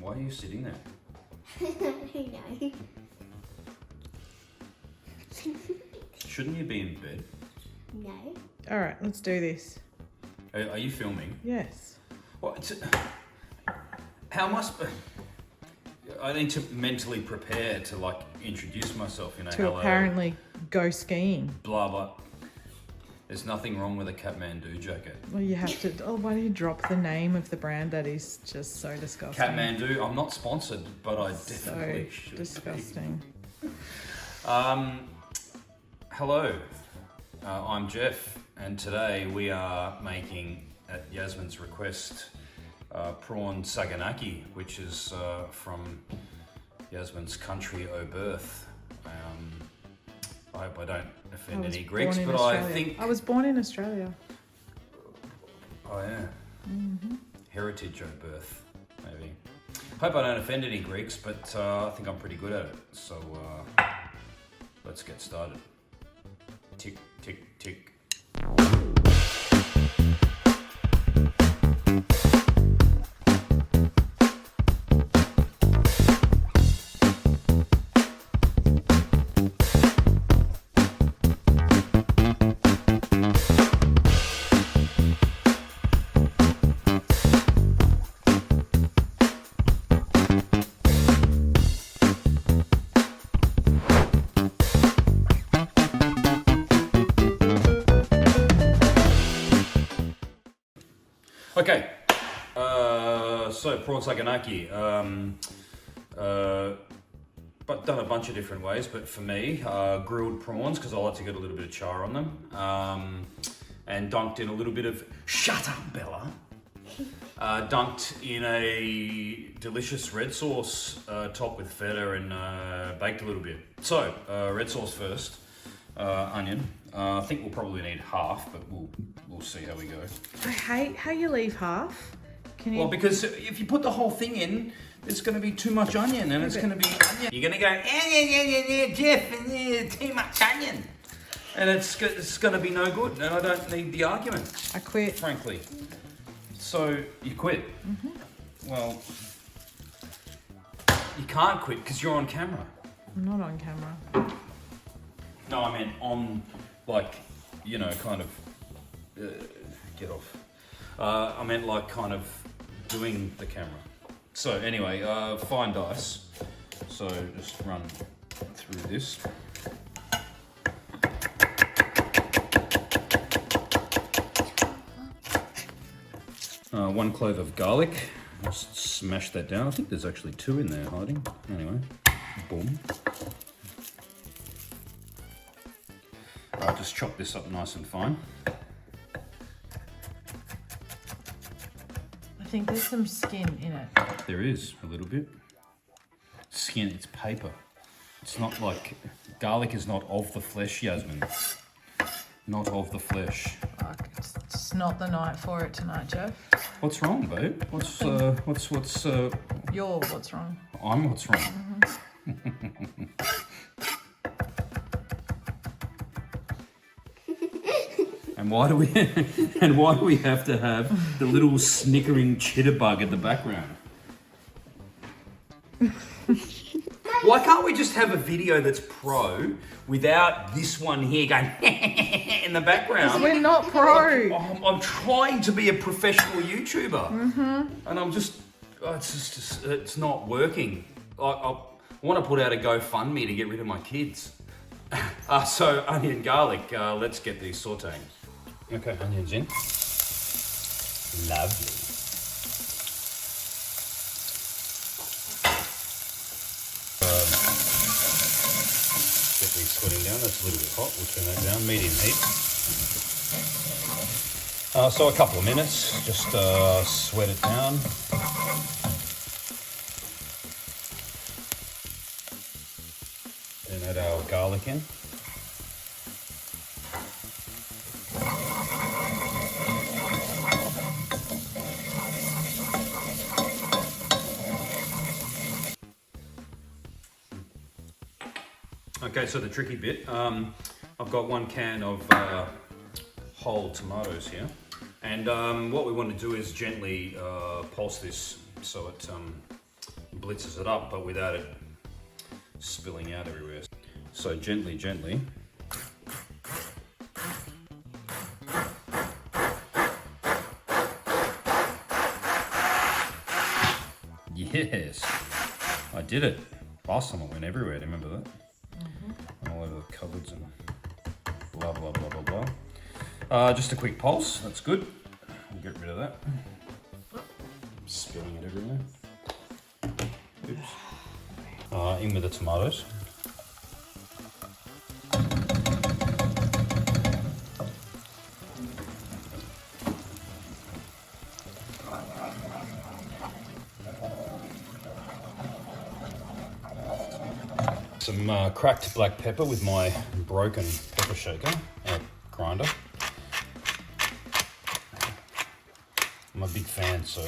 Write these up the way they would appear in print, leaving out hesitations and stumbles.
Why are you sitting there? No. Shouldn't you be in bed? No. All right, let's do this. Are you filming? Yes. What? How must I need to mentally prepare to like introduce myself? You know, To hello, apparently go skiing. blah blah. There's nothing wrong with a Kathmandu jacket. Well, you have to. Oh, why do you drop the name of the brand? That is just so disgusting. Kathmandu. I'm not sponsored, but I So definitely should. disgusting. Hello, I'm Geoff, and today we are making, at Yasmin's request, Prawn Saganaki, which is from Yasmin's country o' birth. I hope I don't offend any Greeks, but I think... I was born in Australia. Oh yeah. Heritage o' birth, maybe. Hope I don't offend any Greeks, but I think I'm pretty good at it. So let's get started. Tick, tick, tick. Okay, so Prawn Saganaki, but done a bunch of different ways, but for me, grilled prawns, because I like to get a little bit of char on them, and dunked in a little bit of, shut up Bella, dunked in a delicious red sauce, topped with feta and baked a little bit. So, red sauce first, onion. I think we'll probably need half, but we'll see how we go. I hate how you leave half. Can you? Well, because if you put the whole thing in, there's going to be too much onion, and it's going to be onion. You're going to go, yeah, Geoff, too much onion, and it's going to be no good. And I don't need the argument. I quit. Frankly. So you quit. Well, you can't quit because you're on camera. I'm not on camera. No, I meant on, like, you know, kind of, get off. I meant like kind of doing the camera. So anyway, fine dice. So just run through this. One clove of garlic. Just smash that down. I think there's actually 2 in there hiding. Anyway, boom. I'll just chop this up nice and fine. I think there's some skin in it. There is a little bit. Skin, it's paper. It's not like, garlic is not of the flesh, Yasmin. Not of the flesh. Fuck, it's just not the night for it tonight, Geoff. What's wrong, babe? What's You're what's wrong. I'm what's wrong. And why do we have to have the little snickering chitterbug in the background? Why can't we just have a video that's pro without this one here going in the background? We're not pro. I'm trying to be a professional YouTuber, and I'm just, it's not working. I want to put out a GoFundMe to get rid of my kids. So onion and garlic, let's get these sauteing. Okay, onions in. Lovely. Get these sweating down. That's a little bit hot. We'll turn that down. Medium heat. So a couple of minutes. Just sweat it down. Then add our garlic in. Okay, so the tricky bit, I've got 1 can of whole tomatoes here, and what we want to do is gently pulse this so it blitzes it up, but without it spilling out everywhere. So gently, gently. Yes, I did it. Last time it went everywhere, do you remember that? All over the cupboards and blah, blah, blah, blah, blah. Just a quick pulse, that's good. We'll get rid of that. Spilling it everywhere. Oops. In with the tomatoes. Some cracked black pepper with my broken pepper shaker grinder. I'm a big fan, so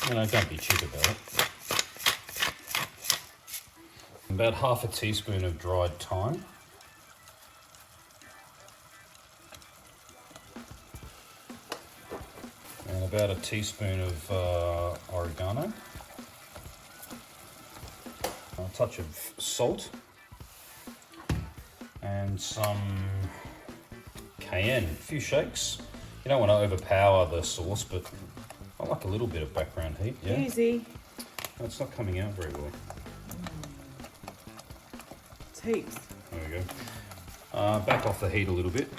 don't be cheap about it. About half a teaspoon of dried thyme. And about a teaspoon of oregano. A touch of salt. And some cayenne, a few shakes. You don't want to overpower the sauce, but I like a little bit of background heat. Yeah. Easy. No, it's not coming out very well. It's heaps. There we go. Back off the heat a little bit.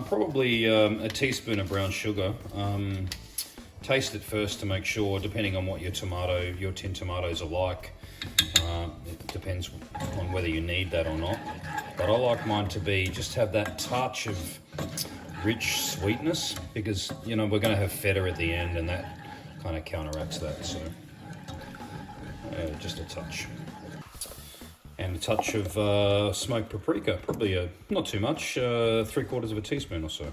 Probably a teaspoon of brown sugar. Taste it first to make sure, depending on what your tin tomatoes are like. It depends on whether you need that or not. But I like mine to be just have that touch of rich sweetness, because we're going to have feta at the end, and that kind of counteracts that. So just a touch. And a touch of smoked paprika, probably not too much, 3/4 of a teaspoon or so.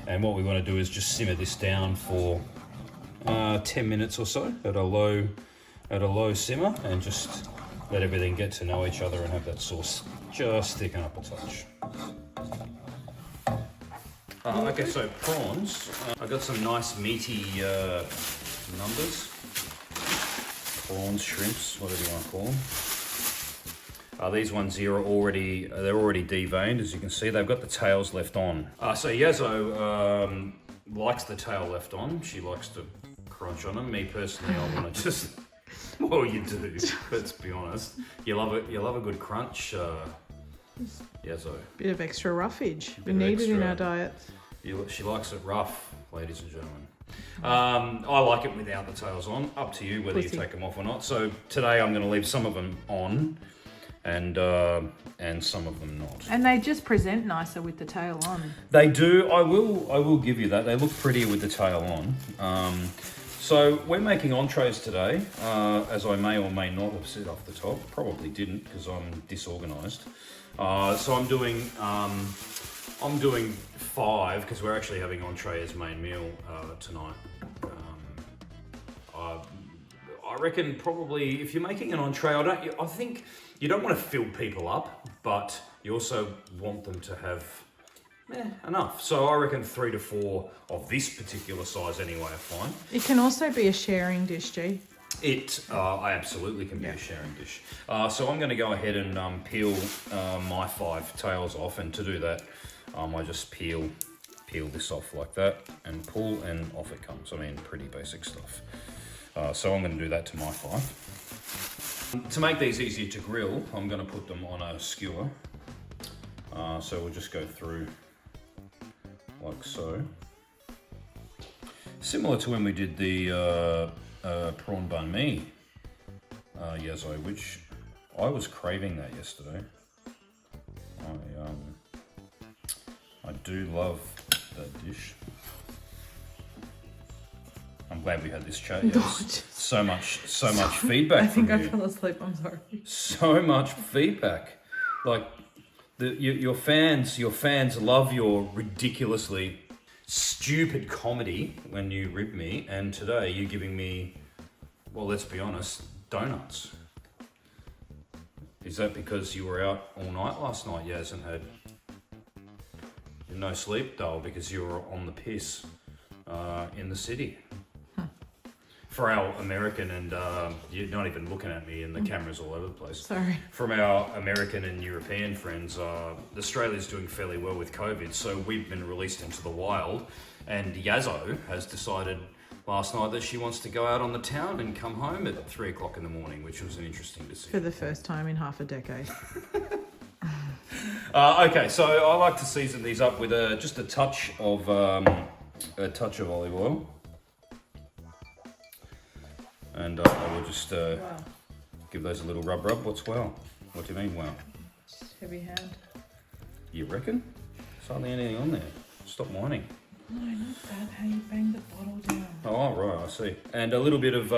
And what we want to do is just simmer this down for 10 minutes or so at a low simmer, and just let everything get to know each other and have that sauce just thicken up a touch. Okay, so prawns. I got some nice meaty numbers. Prawns, shrimps, whatever you want to call them. These ones here are already deveined, as you can see. They've got the tails left on. So Yazzo likes the tail left on. She likes to crunch on them. Me personally, I want to just. Well, you do. Let's be honest. You love it. You love a good crunch, Yazzo. Bit of extra roughage. We need it in our diet. She likes it rough, ladies and gentlemen. I like it without the tails on. Up to you whether you take them off or not. So today I'm going to leave some of them on, and some of them not. And they just present nicer with the tail on. They do. I will give you that. They look prettier with the tail on. So we're making entrees today, as I may or may not have said off the top. Probably didn't, because I'm disorganised. So I'm doing 5, because we're actually having entree as main meal tonight. I reckon probably if you're making an entree, I think you don't want to fill people up, but you also want them to have enough. So I reckon 3 to 4 of this particular size anyway are fine. It can also be a sharing dish, G. I absolutely can be a sharing dish. So I'm going to go ahead and peel my 5 tails off, and to do that, I just peel this off like that and pull, and off it comes. I mean, pretty basic stuff. So I'm going to do that to my 5. To make these easier to grill, I'm going to put them on a skewer. So we'll just go through like so. Similar to when we did the prawn banh mi, Yazzo, which I was craving that yesterday. I do love that dish. I'm glad we had this chat. Yes. So much feedback. I think from I you. fell asleep. I'm sorry. So much feedback. Like your fans love your ridiculously stupid comedy when you rib me, and today you're giving me, well, let's be honest, donuts. Is that because you were out all night last night, Yaz, and had No sleep, though, because you're on the piss in the city. For our American and you're not even looking at me, and the camera's all over the place. Sorry. From our American and European friends, Australia's doing fairly well with COVID, so we've been released into the wild. And Yazzo has decided last night that she wants to go out on the town and come home at 3 o'clock in the morning, which was an interesting decision. For the first time in half a decade. Okay, so I like to season these up with just a touch of olive oil. And I will just Wow. give those a little rub. What's wow? What do you mean wow? Heavy hand. You reckon? There's hardly anything on there. Stop whining. No, not that. How you bang the bottle down. Oh, right, I see. And a little bit of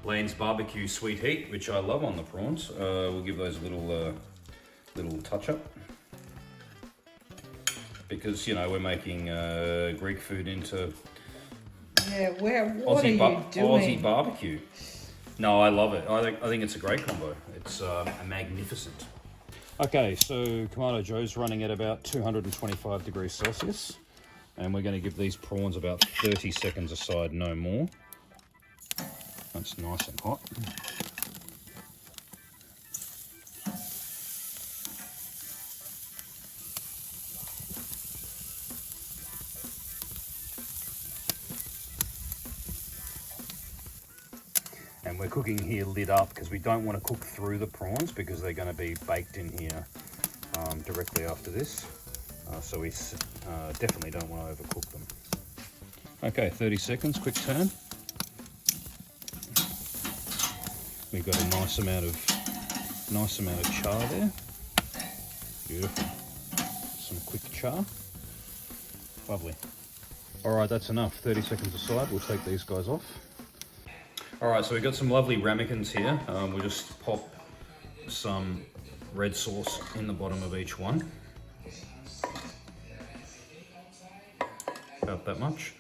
Lane's barbecue sweet heat, which I love on the prawns. We'll give those a little touch up. Because, you know, we're making Greek food into Yeah, what are you doing? Aussie barbecue. No, I love it. I think it's a great combo. It's magnificent. Okay, so Kamado Joe's running at about 225 degrees Celsius. And we're going to give these prawns about 30 seconds aside, no more. That's nice and hot. And we're cooking here lid up because we don't want to cook through the prawns because they're going to be baked in here directly after this. So we definitely don't want to overcook them. Okay, 30 seconds, quick turn. We've got a nice amount of char there. Beautiful. Some quick char. Lovely. All right, that's enough. 30 seconds aside. We'll take these guys off. All right, so we've got some lovely ramekins here. We'll just pop some red sauce in the bottom of each one. About that much.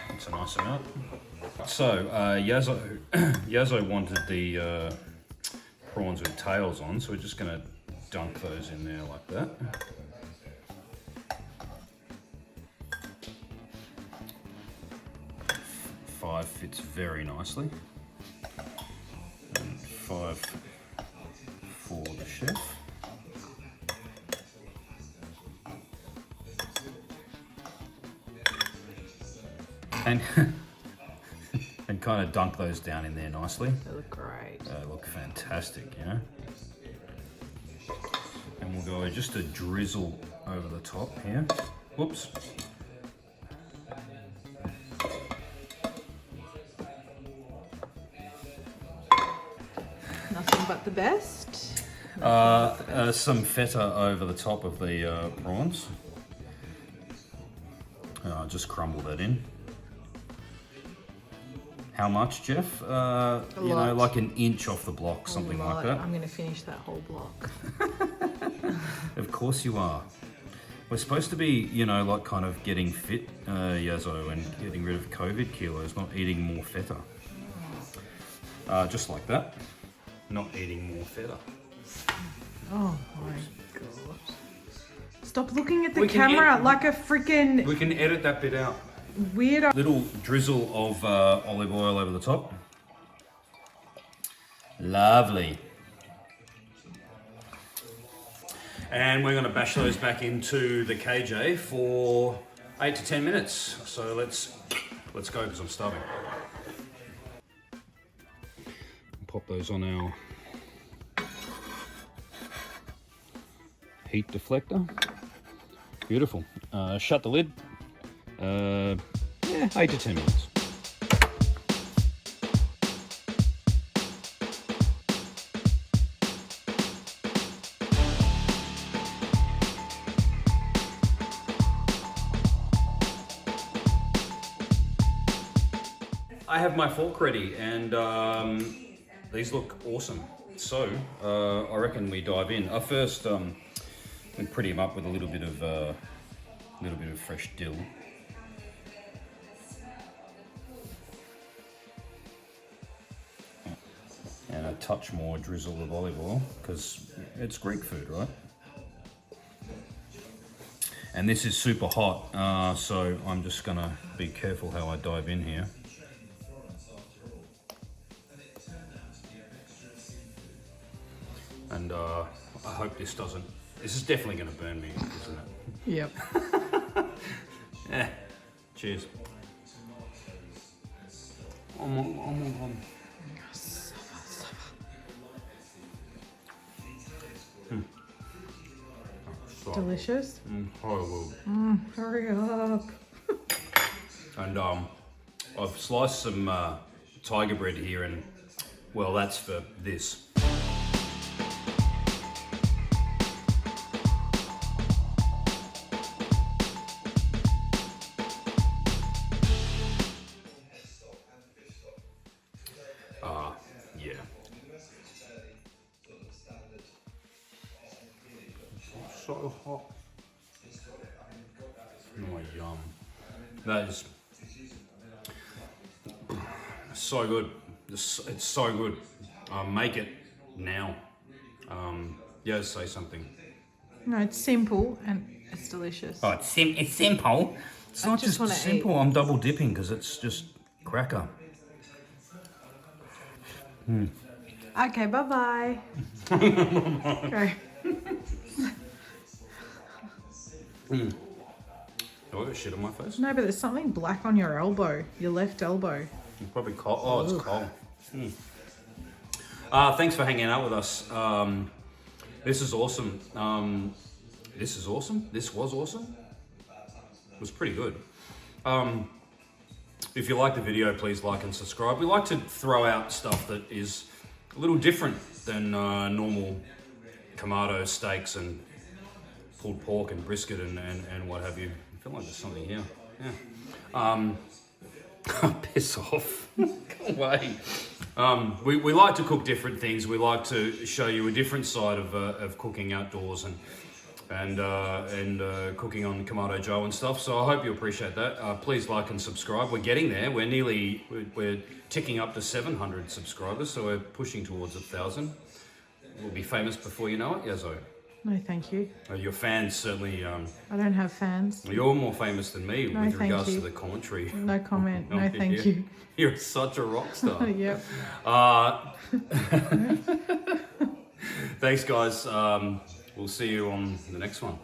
That's a nice amount. So Yazzo wanted the prawns with tails on, so we're just going to dunk those in there like that. Five fits very nicely. And 5 for the chef. And and kind of dunk those down in there nicely. They look great. They look fantastic, you know. And we'll go just a drizzle over the top here. Whoops. Nothing but the best. Some feta over the top of the prawns. Just crumble that in. How much, Geoff? You know, like an inch off the block, something like that. I'm going to finish that whole block. Of course you are. We're supposed to be, you know, like kind of getting fit, Yazzo, and getting rid of COVID kilos, not eating more feta. Just like that. Not eating more feta. Oh my god. Stop looking at the camera like a freaking We can edit that bit out. weirdo. Little drizzle of olive oil over the top. Lovely. And we're going to bash those back into the KJ for 8 to 10 minutes. So let's go because I'm starving. Pop those on our heat deflector. Beautiful. Shut the lid. Yeah, 8 to 10 minutes. I have my fork ready, and these look awesome. So I reckon we dive in. First, we pretty them up with a little bit of fresh dill. touch more drizzle of olive oil because it's Greek food, right? And this is super hot, so I'm just gonna be careful how I dive in here. And I hope this doesn't, this is definitely gonna burn me, isn't it? Yep. Yeah. Cheers. Oh my God. Delicious. Horrible. Hurry up. And I've sliced some tiger bread here, and well, that's for this. Yeah. So hot. Oh, yum. That is so good. It's so good. Make it now. Yeah, say something. No, it's simple and it's delicious. Oh, it's simple. It's not just simple. I'm double dipping because it's just cracker. Okay, bye-bye. Okay. Do I got shit on my face? No, but there's something black on your elbow, your left elbow. It's probably cold. Oh, it's cold. Thanks for hanging out with us. This is awesome. This is awesome. This was awesome. It was pretty good. If you like the video, please like and subscribe. We like to throw out stuff that is a little different than normal Kamado steaks and pulled pork and brisket and what have you. I feel like there's something here. Yeah. Piss off. Go away. We like to cook different things. We like to show you a different side of cooking outdoors and cooking on Kamado Joe and stuff. So I hope you appreciate that. Please like and subscribe. We're getting there. We're ticking up to 700 subscribers, so we're pushing towards 1,000. We'll be famous before you know it, Yazzo. No, thank you. Your fans certainly. I don't have fans. You're more famous than me with regards to the commentary. No comment. No, thank you. You're such a rock star. Yep. Thanks, guys. We'll see you on the next one.